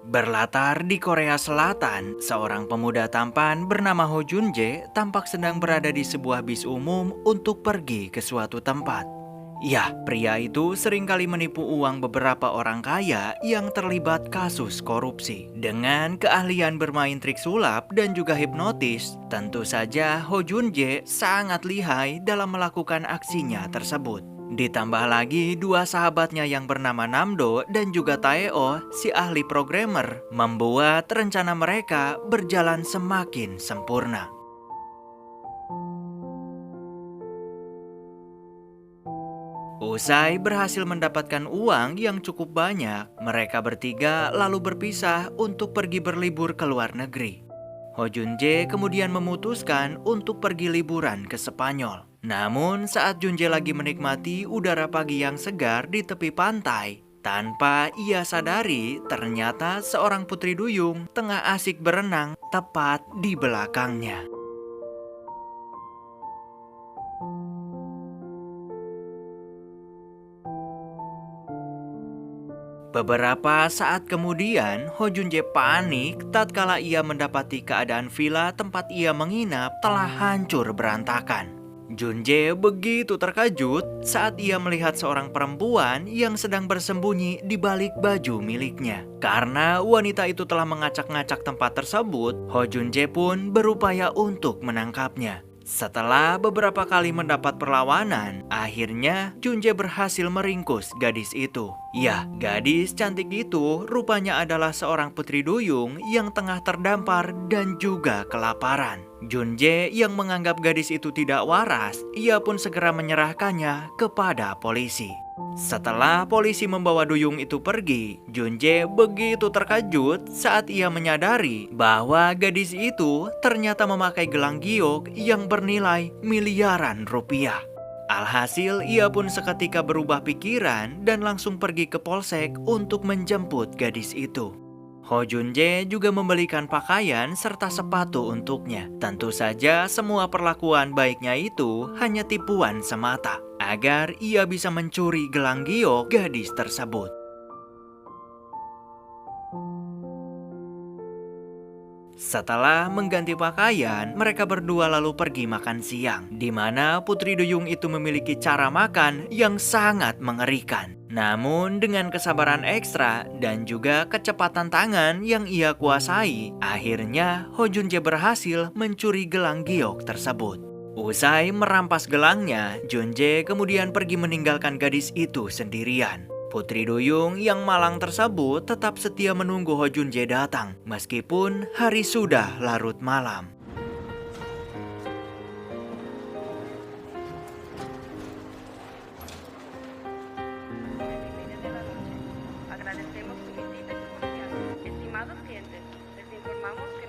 Berlatar di Korea Selatan, seorang pemuda tampan bernama Ho Jun-jae tampak sedang berada di sebuah bis umum untuk pergi ke suatu tempat. Ya, pria itu seringkali menipu uang beberapa orang kaya yang terlibat kasus korupsi. Dengan keahlian bermain trik sulap dan juga hipnotis, tentu saja Ho Jun-jae sangat lihai dalam melakukan aksinya tersebut. Ditambah lagi dua sahabatnya yang bernama Namdo dan juga Taeo, si ahli programmer, membuat rencana mereka berjalan semakin sempurna. Usai berhasil mendapatkan uang yang cukup banyak, mereka bertiga lalu berpisah untuk pergi berlibur ke luar negeri. Ho Jun-jae kemudian memutuskan untuk pergi liburan ke Spanyol. Namun saat Jun-jae lagi menikmati udara pagi yang segar di tepi pantai, tanpa ia sadari ternyata seorang putri duyung tengah asik berenang tepat di belakangnya. Beberapa saat kemudian, Ho Jun-jae panik tatkala ia mendapati keadaan villa tempat ia menginap telah hancur berantakan. Jun-jae begitu terkejut saat ia melihat seorang perempuan yang sedang bersembunyi di balik baju miliknya. Karena wanita itu telah mengacak-ngacak tempat tersebut, Ho Jun-jae pun berupaya untuk menangkapnya. Setelah beberapa kali mendapat perlawanan, akhirnya Jun-jae berhasil meringkus gadis itu. Ya, gadis cantik itu rupanya adalah seorang putri duyung yang tengah terdampar dan juga kelaparan. Jun-jae yang menganggap gadis itu tidak waras, ia pun segera menyerahkannya kepada polisi. Setelah polisi membawa duyung itu pergi, Jun-jae begitu terkejut saat ia menyadari bahwa gadis itu ternyata memakai gelang giok yang bernilai miliaran rupiah. Alhasil ia pun seketika berubah pikiran dan langsung pergi ke polsek untuk menjemput gadis itu. Ho Jun-jae juga membelikan pakaian serta sepatu untuknya. Tentu saja semua perlakuan baiknya itu hanya tipuan semata agar ia bisa mencuri gelang giok gadis tersebut. Setelah mengganti pakaian, mereka berdua lalu pergi makan siang, di mana putri duyung itu memiliki cara makan yang sangat mengerikan. Namun dengan kesabaran ekstra dan juga kecepatan tangan yang ia kuasai, akhirnya Ho Jun-jae berhasil mencuri gelang giok tersebut. Usai merampas gelangnya, Jun-jae kemudian pergi meninggalkan gadis itu sendirian. Putri duyung yang malang tersebut tetap setia menunggu Ho Jun-jae datang, meskipun hari sudah larut malam. Agradecemos su visita y su confianza. Estimados clientes, les informamos que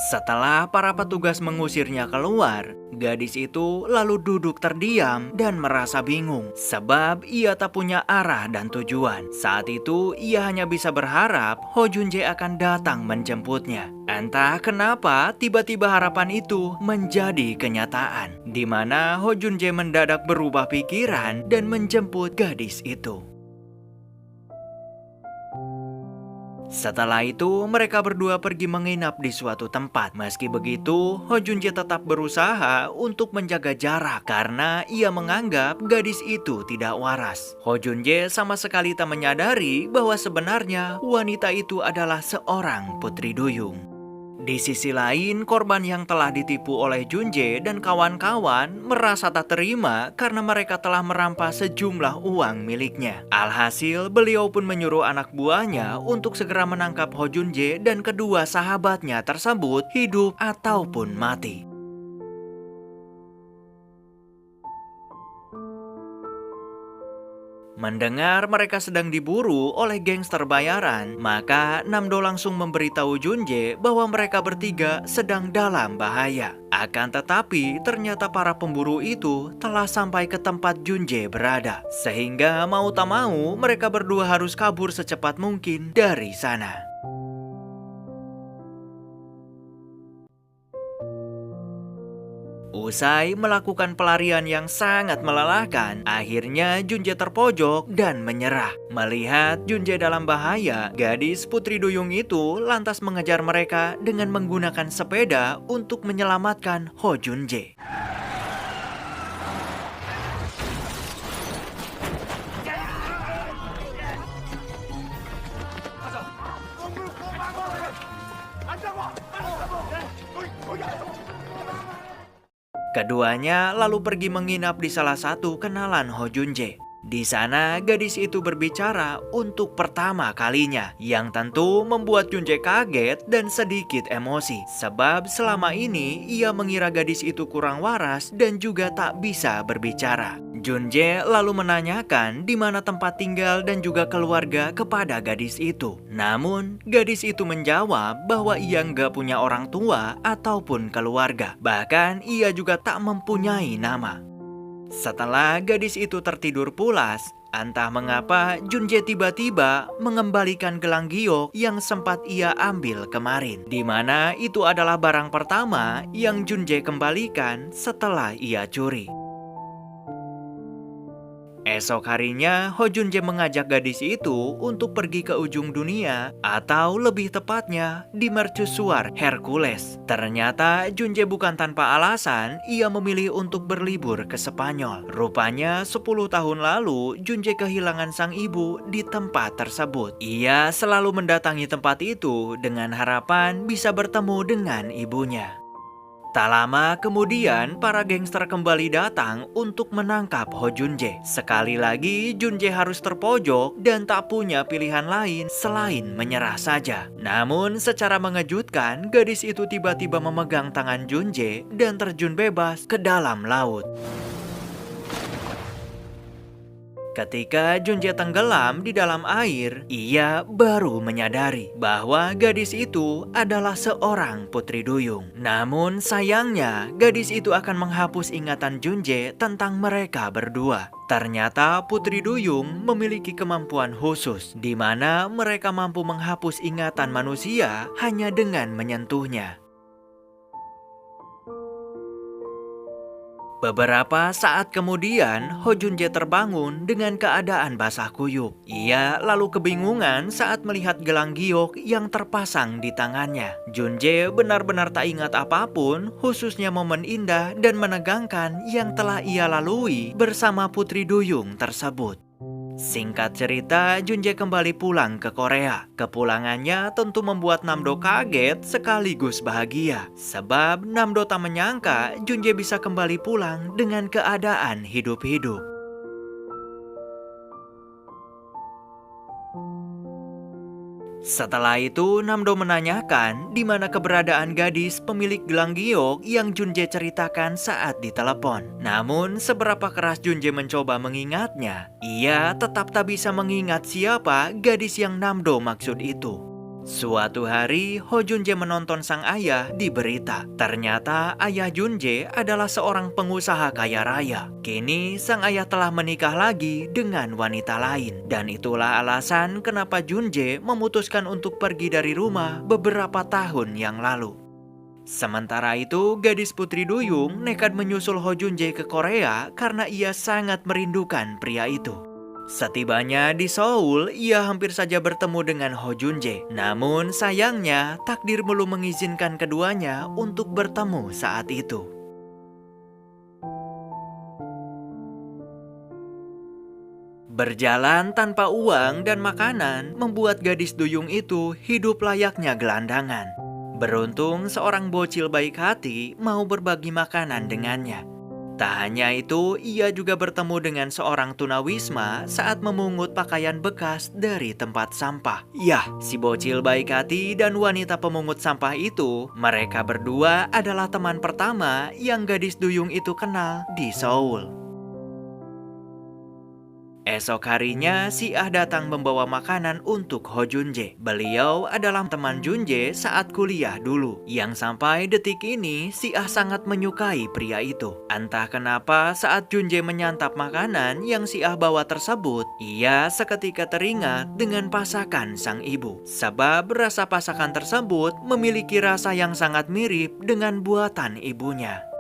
Setelah para petugas mengusirnya keluar, gadis itu lalu duduk terdiam dan merasa bingung sebab ia tak punya arah dan tujuan. Saat itu ia hanya bisa berharap Ho Jun-jae akan datang menjemputnya. Entah kenapa tiba-tiba harapan itu menjadi kenyataan, di mana Ho Jun-jae mendadak berubah pikiran dan menjemput gadis itu. Setelah itu, mereka berdua pergi menginap di suatu tempat. Meski begitu, Ho Jun-jae tetap berusaha untuk menjaga jarak karena ia menganggap gadis itu tidak waras. Ho Jun-jae sama sekali tak menyadari bahwa sebenarnya wanita itu adalah seorang putri duyung. Di sisi lain, korban yang telah ditipu oleh Jun-jae dan kawan-kawan merasa tak terima karena mereka telah merampas sejumlah uang miliknya. Alhasil, beliau pun menyuruh anak buahnya untuk segera menangkap Ho Jun-jae dan kedua sahabatnya tersebut hidup ataupun mati. Mendengar mereka sedang diburu oleh gangster bayaran, maka Namdo langsung memberitahu Jun-jae bahwa mereka bertiga sedang dalam bahaya. Akan tetapi, ternyata para pemburu itu telah sampai ke tempat Jun-jae berada. Sehingga mau tak mau, mereka berdua harus kabur secepat mungkin dari sana. Usai melakukan pelarian yang sangat melelahkan, akhirnya Junje terpojok dan menyerah. Melihat Junje dalam bahaya, gadis Putri Duyung itu lantas mengejar mereka dengan menggunakan sepeda untuk menyelamatkan Ho Junje. Keduanya lalu pergi menginap di salah satu kenalan Ho Junje. Di sana, gadis itu berbicara untuk pertama kalinya, yang tentu membuat Junje kaget dan sedikit emosi. Sebab selama ini ia mengira gadis itu kurang waras dan juga tak bisa berbicara. Junje lalu menanyakan di mana tempat tinggal dan juga keluarga kepada gadis itu. Namun, gadis itu menjawab bahwa ia nggak punya orang tua ataupun keluarga. Bahkan, ia juga tak mempunyai nama. Setelah gadis itu tertidur pulas, entah mengapa Junje tiba-tiba mengembalikan gelang giok yang sempat ia ambil kemarin. Di mana itu adalah barang pertama yang Junje kembalikan setelah ia curi. Esok harinya, Ho Junje mengajak gadis itu untuk pergi ke ujung dunia, atau lebih tepatnya di mercusuar Hercules. Ternyata Junje bukan tanpa alasan ia memilih untuk berlibur ke Spanyol. Rupanya 10 tahun lalu Junje kehilangan sang ibu di tempat tersebut. Ia selalu mendatangi tempat itu dengan harapan bisa bertemu dengan ibunya. Tak lama kemudian, para gangster kembali datang untuk menangkap Ho Junje. Sekali lagi, Junje harus terpojok dan tak punya pilihan lain selain menyerah saja. Namun, secara mengejutkan, gadis itu tiba-tiba memegang tangan Junje dan terjun bebas ke dalam laut. Ketika Junje tenggelam di dalam air, ia baru menyadari bahwa gadis itu adalah seorang putri duyung. Namun sayangnya, gadis itu akan menghapus ingatan Junje tentang mereka berdua. Ternyata putri duyung memiliki kemampuan khusus, di mana mereka mampu menghapus ingatan manusia hanya dengan menyentuhnya. Beberapa saat kemudian, Ho Junje terbangun dengan keadaan basah kuyup. Ia lalu kebingungan saat melihat gelang giok yang terpasang di tangannya. Junje benar-benar tak ingat apapun, khususnya momen indah dan menegangkan yang telah ia lalui bersama putri duyung tersebut. Singkat cerita, Junje kembali pulang ke Korea. Kepulangannya tentu membuat Namdo kaget sekaligus bahagia. Sebab Namdo tak menyangka Junje bisa kembali pulang dengan keadaan hidup-hidup. Setelah itu, Namdo menanyakan di mana keberadaan gadis pemilik gelang giok yang Junje ceritakan saat ditelepon. Namun, seberapa keras Junje mencoba mengingatnya, ia tetap tak bisa mengingat siapa gadis yang Namdo maksud itu. Suatu hari, Ho Junje menonton sang ayah di berita. Ternyata ayah Junje adalah seorang pengusaha kaya raya. Kini, sang ayah telah menikah lagi dengan wanita lain. Dan itulah alasan kenapa Junje memutuskan untuk pergi dari rumah beberapa tahun yang lalu. Sementara itu, gadis putri duyung nekat menyusul Ho Junje ke Korea karena ia sangat merindukan pria itu. Setibanya di Seoul, ia hampir saja bertemu dengan Ho Junje. Namun sayangnya, takdir belum mengizinkan keduanya untuk bertemu saat itu. Berjalan tanpa uang dan makanan membuat gadis duyung itu hidup layaknya gelandangan. Beruntung seorang bocil baik hati mau berbagi makanan dengannya. Tak hanya itu, ia juga bertemu dengan seorang tunawisma saat memungut pakaian bekas dari tempat sampah. Yah, si bocil baik hati dan wanita pemungut sampah itu, mereka berdua adalah teman pertama yang gadis duyung itu kenal di Seoul. Esok harinya, si Ah datang membawa makanan untuk Ho Junje. Beliau adalah teman Junje saat kuliah dulu. Yang sampai detik ini, si Ah sangat menyukai pria itu. Entah kenapa saat Junje menyantap makanan yang si Ah bawa tersebut, ia seketika teringat dengan pasakan sang ibu. Sebab rasa pasakan tersebut memiliki rasa yang sangat mirip dengan buatan ibunya.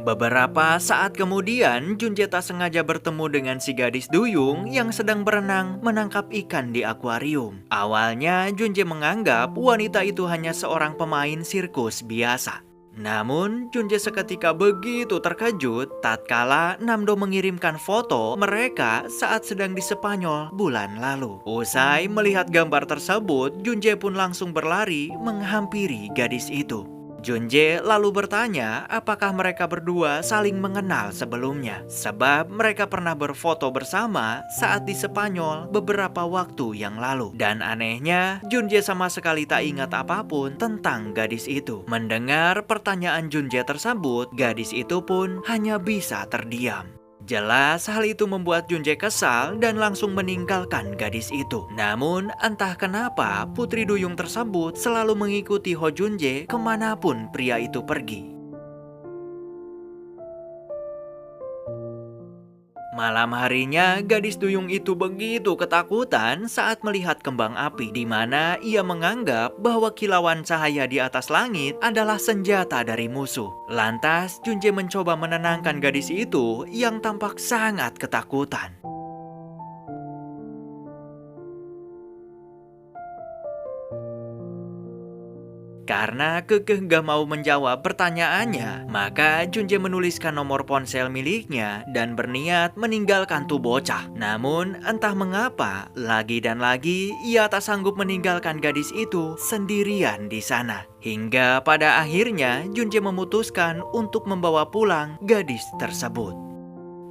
Beberapa saat kemudian, Junje tak sengaja bertemu dengan si gadis duyung yang sedang berenang menangkap ikan di akuarium. Awalnya, Junje menganggap wanita itu hanya seorang pemain sirkus biasa. Namun, Junje seketika begitu terkejut tatkala Namdo mengirimkan foto mereka saat sedang di Spanyol bulan lalu. Usai melihat gambar tersebut, Junje pun langsung berlari menghampiri gadis itu. Junje lalu bertanya apakah mereka berdua saling mengenal sebelumnya, sebab mereka pernah berfoto bersama saat di Spanyol beberapa waktu yang lalu. Dan anehnya, Junje sama sekali tak ingat apapun tentang gadis itu. Mendengar pertanyaan Junje tersebut, gadis itu pun hanya bisa terdiam. Jelas hal itu membuat Junje kesal dan langsung meninggalkan gadis itu. Namun entah kenapa putri duyung tersebut selalu mengikuti Ho Junje kemanapun pria itu pergi. Malam harinya, gadis duyung itu begitu ketakutan saat melihat kembang api, di mana ia menganggap bahwa kilauan cahaya di atas langit adalah senjata dari musuh. Lantas, Junje mencoba menenangkan gadis itu yang tampak sangat ketakutan. Karena kekeh gak mau menjawab pertanyaannya, maka Junje menuliskan nomor ponsel miliknya dan berniat meninggalkan tuh bocah. Namun entah mengapa, lagi dan lagi ia tak sanggup meninggalkan gadis itu sendirian di sana. Hingga pada akhirnya Junje memutuskan untuk membawa pulang gadis tersebut.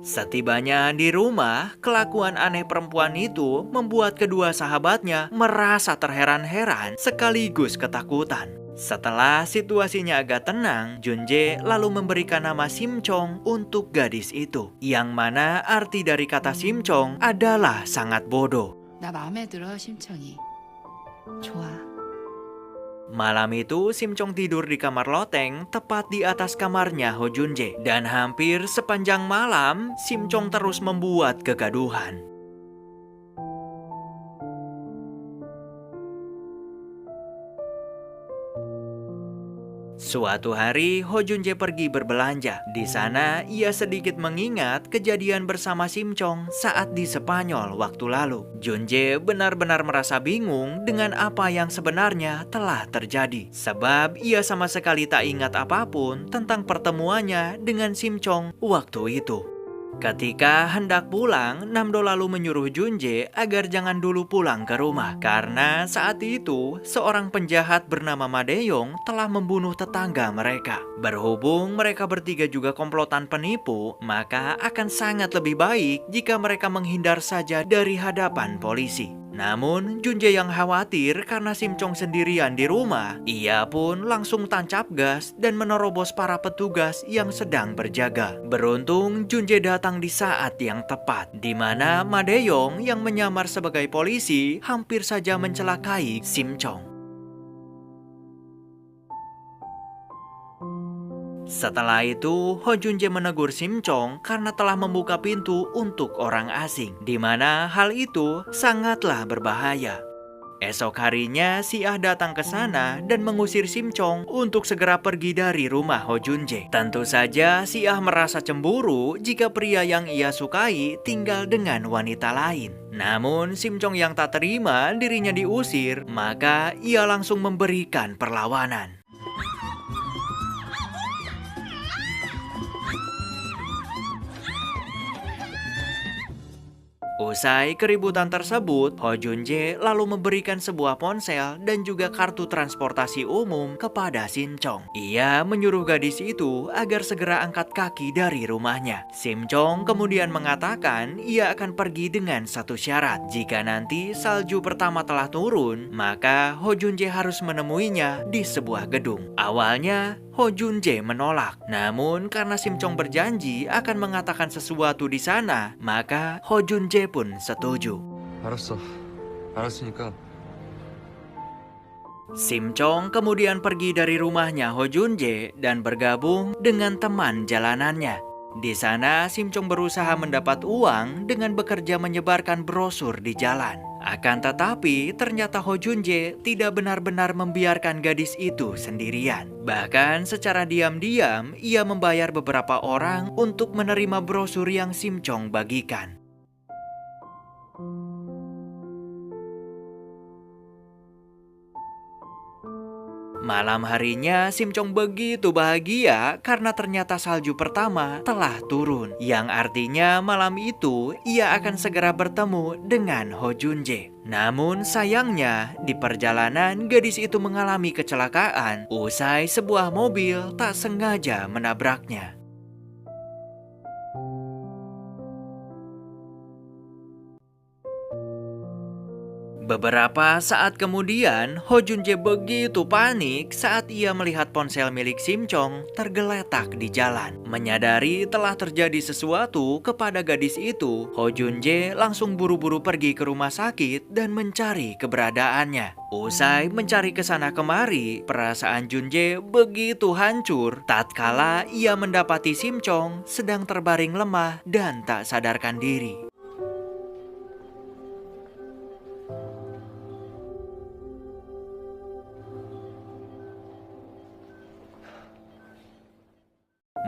Setibanya di rumah, kelakuan aneh perempuan itu membuat kedua sahabatnya merasa terheran-heran sekaligus ketakutan. Setelah situasinya agak tenang, Junje lalu memberikan nama Simchong untuk gadis itu, yang mana arti dari kata Simchong adalah sangat bodoh. 나 마음에 들어 심청이. 좋아. Malam itu, Simchong tidur di kamar loteng tepat di atas kamarnya Ho Junje. Dan hampir sepanjang malam, Simchong terus membuat kegaduhan. Suatu hari, Ho Junje pergi berbelanja. Di sana, ia sedikit mengingat kejadian bersama Simchong saat di Spanyol waktu lalu. Junje benar-benar merasa bingung dengan apa yang sebenarnya telah terjadi. Sebab ia sama sekali tak ingat apapun tentang pertemuannya dengan Simchong waktu itu. Ketika hendak pulang, Namdo lalu menyuruh Junje agar jangan dulu pulang ke rumah. Karena saat itu, seorang penjahat bernama Madeyong telah membunuh tetangga mereka. Berhubung mereka bertiga juga komplotan penipu, maka akan sangat lebih baik jika mereka menghindar saja dari hadapan polisi. Namun, Junje yang khawatir karena Simchong sendirian di rumah, ia pun langsung tancap gas dan menerobos para petugas yang sedang berjaga. Beruntung, Junje datang di saat yang tepat, di mana Madeyong yang menyamar sebagai polisi hampir saja mencelakai Simchong. Setelah itu, Ho Junje menegur Simchong karena telah membuka pintu untuk orang asing, di mana hal itu sangatlah berbahaya. Esok harinya, si Ah datang ke sana dan mengusir Simchong untuk segera pergi dari rumah Ho Junje. Tentu saja, si Ah merasa cemburu jika pria yang ia sukai tinggal dengan wanita lain. Namun, Simchong yang tak terima dirinya diusir, maka ia langsung memberikan perlawanan. Usai keributan tersebut, Ho Junje lalu memberikan sebuah ponsel dan juga kartu transportasi umum kepada Simchong. Ia menyuruh gadis itu agar segera angkat kaki dari rumahnya. Simchong kemudian mengatakan ia akan pergi dengan satu syarat. Jika nanti salju pertama telah turun, maka Ho Junje harus menemuinya di sebuah gedung. Awalnya, Ho Junje menolak. Namun karena Simchong berjanji akan mengatakan sesuatu di sana, maka Ho Junje pun setuju. 알았어. 알았으니까 Simchong kemudian pergi dari rumahnya Ho Junje dan bergabung dengan teman jalanannya. Di sana, Simchong berusaha mendapat uang dengan bekerja menyebarkan brosur di jalan. Akan tetapi, ternyata Ho Junjae tidak benar-benar membiarkan gadis itu sendirian. Bahkan secara diam-diam, ia membayar beberapa orang untuk menerima brosur yang Sim Chong bagikan. Malam harinya, Sim Chong begitu bahagia karena ternyata salju pertama telah turun. Yang artinya malam itu ia akan segera bertemu dengan Ho Junjae. Namun sayangnya, di perjalanan gadis itu mengalami kecelakaan usai sebuah mobil tak sengaja menabraknya. Beberapa saat kemudian, Ho Junjae begitu panik saat ia melihat ponsel milik Sim Chong tergeletak di jalan. Menyadari telah terjadi sesuatu kepada gadis itu, Ho Junjae langsung buru-buru pergi ke rumah sakit dan mencari keberadaannya. Usai mencari kesana kemari, perasaan Junjae begitu hancur tatkala ia mendapati Sim Chong sedang terbaring lemah dan tak sadarkan diri.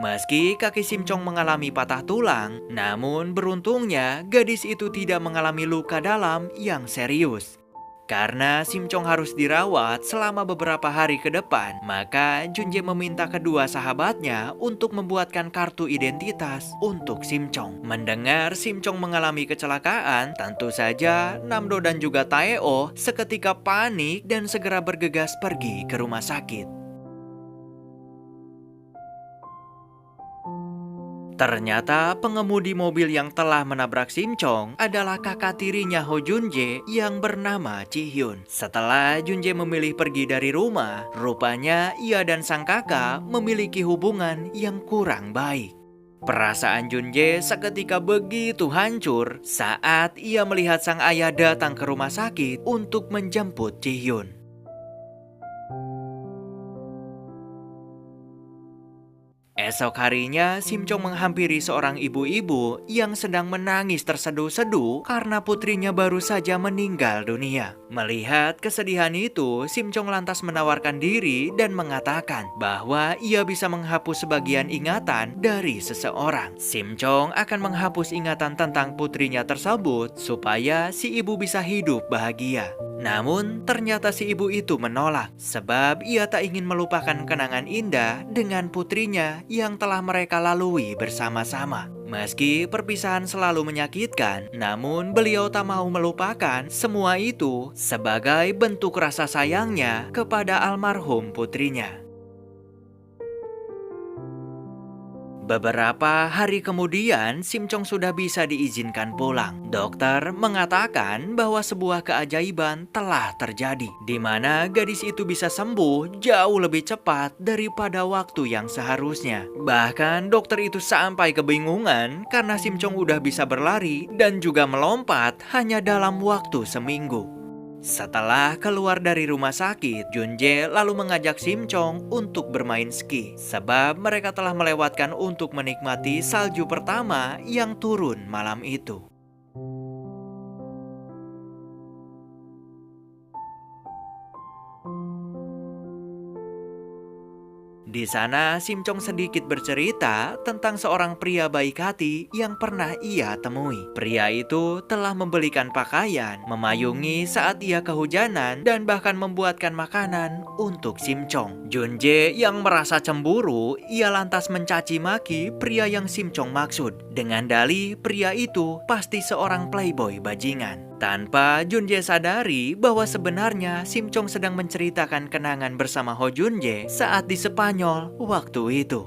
Meski kaki Sim Chong mengalami patah tulang, namun beruntungnya gadis itu tidak mengalami luka dalam yang serius. Karena Sim Chong harus dirawat selama beberapa hari ke depan, maka Junjae meminta kedua sahabatnya untuk membuatkan kartu identitas untuk Sim Chong. Mendengar Sim Chong mengalami kecelakaan, tentu saja Namdo dan juga Tae-oh seketika panik dan segera bergegas pergi ke rumah sakit. Ternyata pengemudi mobil yang telah menabrak Sim Chong adalah kakak tirinya Ho Junjae yang bernama Ji Hyun. Setelah Junjae memilih pergi dari rumah, rupanya ia dan sang kakak memiliki hubungan yang kurang baik. Perasaan Junjae seketika begitu hancur saat ia melihat sang ayah datang ke rumah sakit untuk menjemput Ji Hyun. Esok harinya, Sim Chong menghampiri seorang ibu-ibu yang sedang menangis terseduh-seduh karena putrinya baru saja meninggal dunia. Melihat kesedihan itu, Sim Chong lantas menawarkan diri dan mengatakan bahwa ia bisa menghapus sebagian ingatan dari seseorang. Sim Chong akan menghapus ingatan tentang putrinya tersebut supaya si ibu bisa hidup bahagia. Namun ternyata si ibu itu menolak sebab ia tak ingin melupakan kenangan indah dengan putrinya yang telah mereka lalui bersama-sama. Meski perpisahan selalu menyakitkan, namun beliau tak mau melupakan semua itu sebagai bentuk rasa sayangnya kepada almarhum putrinya. Beberapa hari kemudian, Sim Chong sudah bisa diizinkan pulang. Dokter mengatakan bahwa sebuah keajaiban telah terjadi, di mana gadis itu bisa sembuh jauh lebih cepat daripada waktu yang seharusnya. Bahkan dokter itu sampai kebingungan karena Sim Chong udah bisa berlari dan juga melompat hanya dalam waktu seminggu. Setelah keluar dari rumah sakit, Junjae lalu mengajak Sim Chong untuk bermain ski sebab mereka telah melewatkan untuk menikmati salju pertama yang turun malam itu. Di sana, Sim Chong sedikit bercerita tentang seorang pria baik hati yang pernah ia temui. Pria itu telah membelikan pakaian, memayungi saat ia kehujanan, dan bahkan membuatkan makanan untuk Sim Chong. Junjae yang merasa cemburu, ia lantas mencaci maki pria yang Sim Chong maksud. Dengan dalih pria itu pasti seorang playboy bajingan. Tanpa Junjae sadari bahwa sebenarnya Sim Chong sedang menceritakan kenangan bersama Ho Junjae saat di Spanyol waktu itu.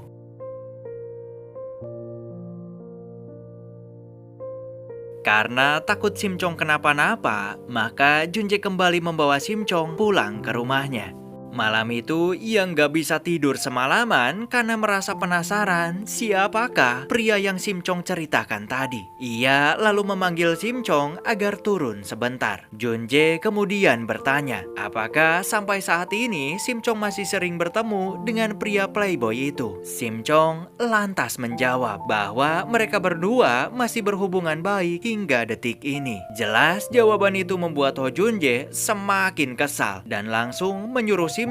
Karena takut Sim Chong kenapa-napa, maka Junjae kembali membawa Sim Chong pulang ke rumahnya. Malam itu ia nggak bisa tidur semalaman karena merasa penasaran siapakah pria yang Simcong ceritakan tadi. Ia lalu memanggil Simcong agar turun sebentar. Junje kemudian bertanya, apakah sampai saat ini Simcong masih sering bertemu dengan pria playboy itu? Simcong lantas menjawab bahwa mereka berdua masih berhubungan baik hingga detik ini. Jelas jawaban itu membuat Ho Junje semakin kesal dan langsung menyuruh Simcong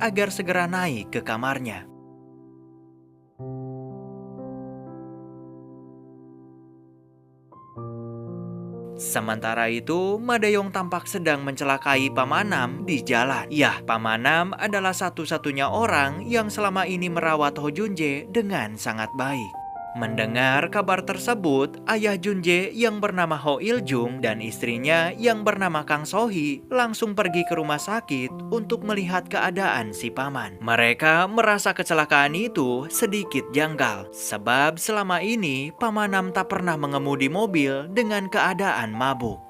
agar segera naik ke kamarnya. Sementara itu, Madayong tampak sedang mencelakai Pamanam di jalan. Ya, Pamanam adalah satu-satunya orang yang selama ini merawat Ho Junje dengan sangat baik. Mendengar kabar tersebut, ayah Junje yang bernama Ho Iljung dan istrinya yang bernama Kang Sohi langsung pergi ke rumah sakit untuk melihat keadaan si paman. Mereka merasa kecelakaan itu sedikit janggal, sebab selama ini Pamanam tak pernah mengemudi mobil dengan keadaan mabuk.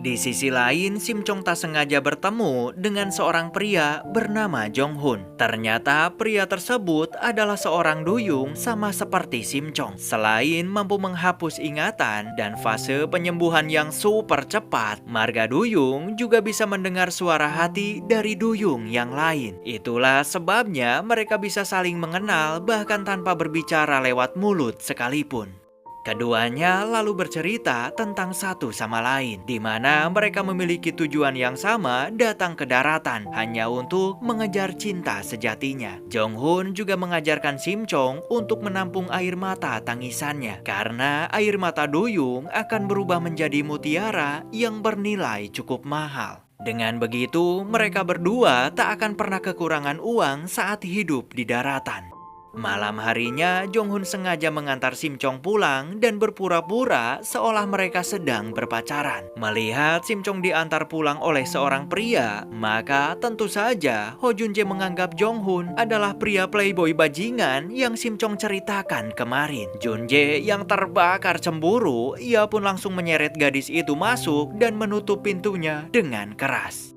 Di sisi lain, Simcong tak sengaja bertemu dengan seorang pria bernama Jonghun. Ternyata pria tersebut adalah seorang duyung sama seperti Simcong. Selain mampu menghapus ingatan dan fase penyembuhan yang super cepat, marga duyung juga bisa mendengar suara hati dari duyung yang lain. Itulah sebabnya mereka bisa saling mengenal bahkan tanpa berbicara lewat mulut sekalipun. Keduanya lalu bercerita tentang satu sama lain, di mana mereka memiliki tujuan yang sama datang ke daratan hanya untuk mengejar cinta sejatinya. Jonghun juga mengajarkan Simcong untuk menampung air mata tangisannya, karena air mata duyung akan berubah menjadi mutiara yang bernilai cukup mahal. Dengan begitu, mereka berdua tak akan pernah kekurangan uang saat hidup di daratan. Malam harinya, Jonghun sengaja mengantar Simcong pulang dan berpura-pura seolah mereka sedang berpacaran. Melihat Simcong diantar pulang oleh seorang pria, maka tentu saja Ho Junje menganggap Jonghun adalah pria playboy bajingan yang Simcong ceritakan kemarin. Junje yang terbakar cemburu, ia pun langsung menyeret gadis itu masuk dan menutup pintunya dengan keras.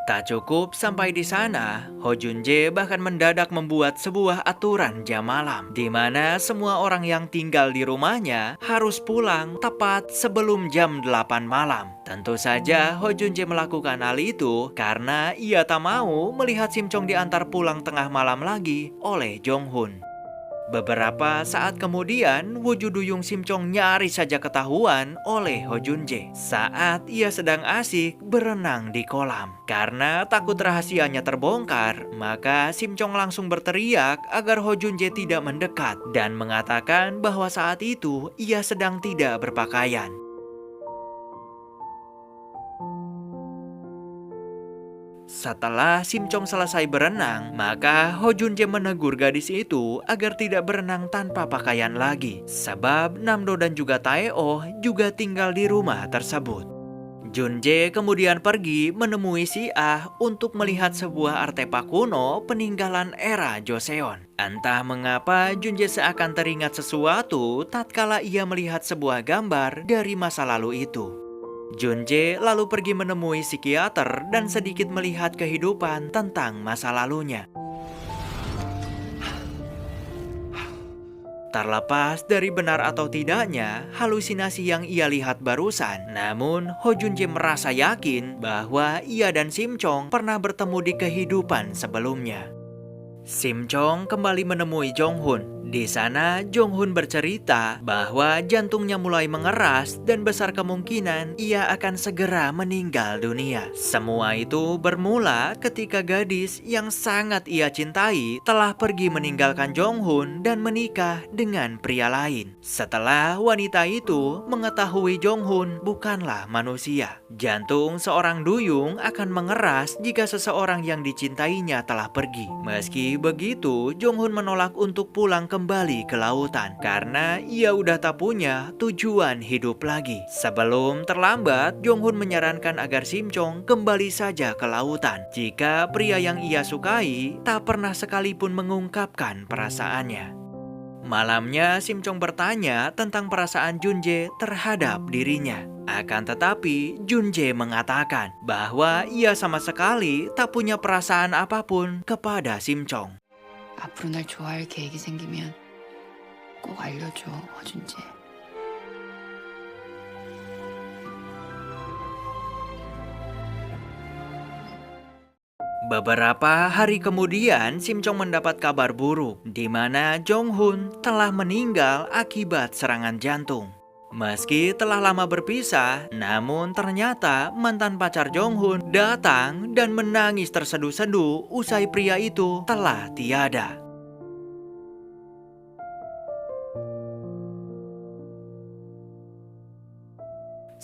Tak cukup sampai di sana, Ho Junje bahkan mendadak membuat sebuah aturan jam malam, di mana semua orang yang tinggal di rumahnya harus pulang tepat sebelum jam 8 malam. Tentu saja Ho Junje melakukan hal itu karena ia tak mau melihat Simcong diantar pulang tengah malam lagi oleh Jonghun. Beberapa saat kemudian, wujud duyung Simcong nyaris saja ketahuan oleh Ho Junje saat ia sedang asik berenang di kolam. Karena takut rahasianya terbongkar, maka Simcong langsung berteriak agar Ho Junje tidak mendekat dan mengatakan bahwa saat itu ia sedang tidak berpakaian. Setelah Simcong selesai berenang, maka Ho Junje menegur gadis itu agar tidak berenang tanpa pakaian lagi, sebab Namdo dan juga Tae-oh juga tinggal di rumah tersebut. Junje kemudian pergi menemui si Ah untuk melihat sebuah artefak kuno peninggalan era Joseon. Entah mengapa Junje seakan teringat sesuatu tatkala ia melihat sebuah gambar dari masa lalu itu. Junje lalu pergi menemui psikiater dan sedikit melihat kehidupan tentang masa lalunya. Terlepas dari benar atau tidaknya halusinasi yang ia lihat barusan, namun Ho Junje merasa yakin bahwa ia dan Simcong pernah bertemu di kehidupan sebelumnya. Simcong kembali menemui Jonghun. Di sana, Jonghun bercerita bahwa jantungnya mulai mengeras dan besar kemungkinan ia akan segera meninggal dunia. Semua itu bermula ketika gadis yang sangat ia cintai telah pergi meninggalkan Jonghun dan menikah dengan pria lain. Setelah wanita itu mengetahui Jonghun bukanlah manusia, jantung seorang duyung akan mengeras jika seseorang yang dicintainya telah pergi. Meski begitu, Jonghun menolak untuk pulang kembali ke lautan karena ia udah tak punya tujuan hidup lagi. Sebelum terlambat, Jonghun menyarankan agar Simcong kembali saja ke lautan jika pria yang ia sukai tak pernah sekalipun mengungkapkan perasaannya. Malamnya, Sim Chong bertanya tentang perasaan Junjae terhadap dirinya. Akan tetapi, Junjae mengatakan bahwa ia sama sekali tak punya perasaan apapun kepada Sim Chong. 앞으로 날 좋아할 계획이 생기면 꼭 알려줘, 허준재. Beberapa hari kemudian, Sim Chong mendapat kabar buruk di mana Jong Hun telah meninggal akibat serangan jantung. Meski telah lama berpisah, namun ternyata mantan pacar Jong Hun datang dan menangis terseduh-seduh usai pria itu telah tiada.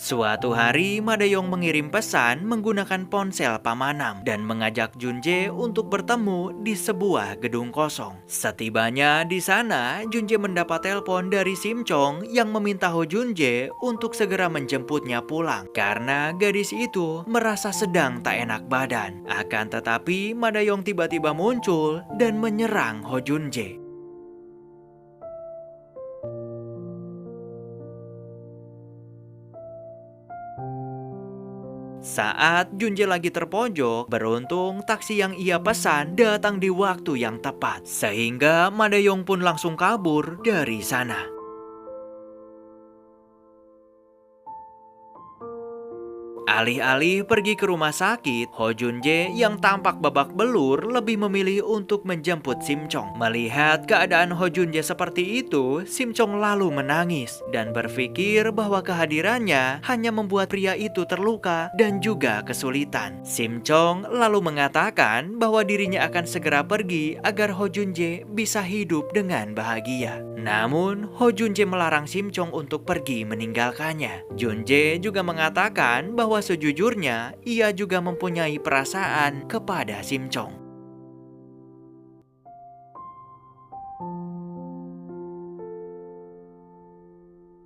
Suatu hari, Madayong mengirim pesan menggunakan ponsel pamanam dan mengajak Junjae untuk bertemu di sebuah gedung kosong. Setibanya di sana, Junjae mendapat telepon dari Sim Chong yang meminta Ho Junjae untuk segera menjemputnya pulang karena gadis itu merasa sedang tak enak badan. Akan tetapi, Madayong tiba-tiba muncul dan menyerang Ho Junjae. Saat Junjae lagi terpojok, beruntung taksi yang ia pesan datang di waktu yang tepat. Sehingga Madayong pun langsung kabur dari sana. Alih-alih pergi ke rumah sakit, Ho Junjae yang tampak babak belur lebih memilih untuk menjemput Sim Chong. Melihat keadaan Ho Junjae seperti itu, Sim Chong lalu menangis dan berpikir bahwa kehadirannya hanya membuat pria itu terluka dan juga kesulitan. Sim Chong lalu mengatakan bahwa dirinya akan segera pergi agar Ho Junjae bisa hidup dengan bahagia. Namun, Ho Junjae melarang Sim Chong untuk pergi meninggalkannya. Junjae juga mengatakan bahwa sejujurnya ia juga mempunyai perasaan kepada Sim Chong.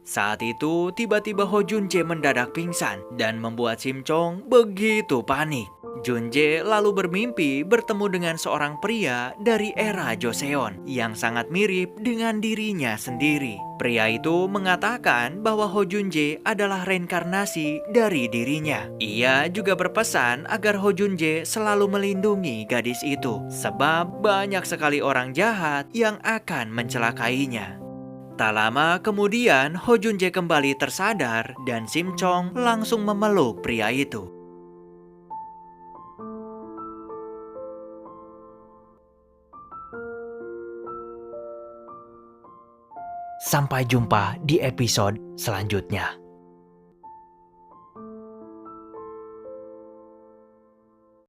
Saat itu, tiba-tiba Ho Junjae mendadak pingsan dan membuat Sim Chong begitu panik. Junjae lalu bermimpi bertemu dengan seorang pria dari era Joseon yang sangat mirip dengan dirinya sendiri. Pria itu mengatakan bahwa Ho Junjae adalah reinkarnasi dari dirinya. Ia juga berpesan agar Ho Junjae selalu melindungi gadis itu, sebab banyak sekali orang jahat yang akan mencelakainya. Tak lama kemudian, Ho Junjae kembali tersadar dan Sim Chong langsung memeluk pria itu. Sampai jumpa di episode selanjutnya.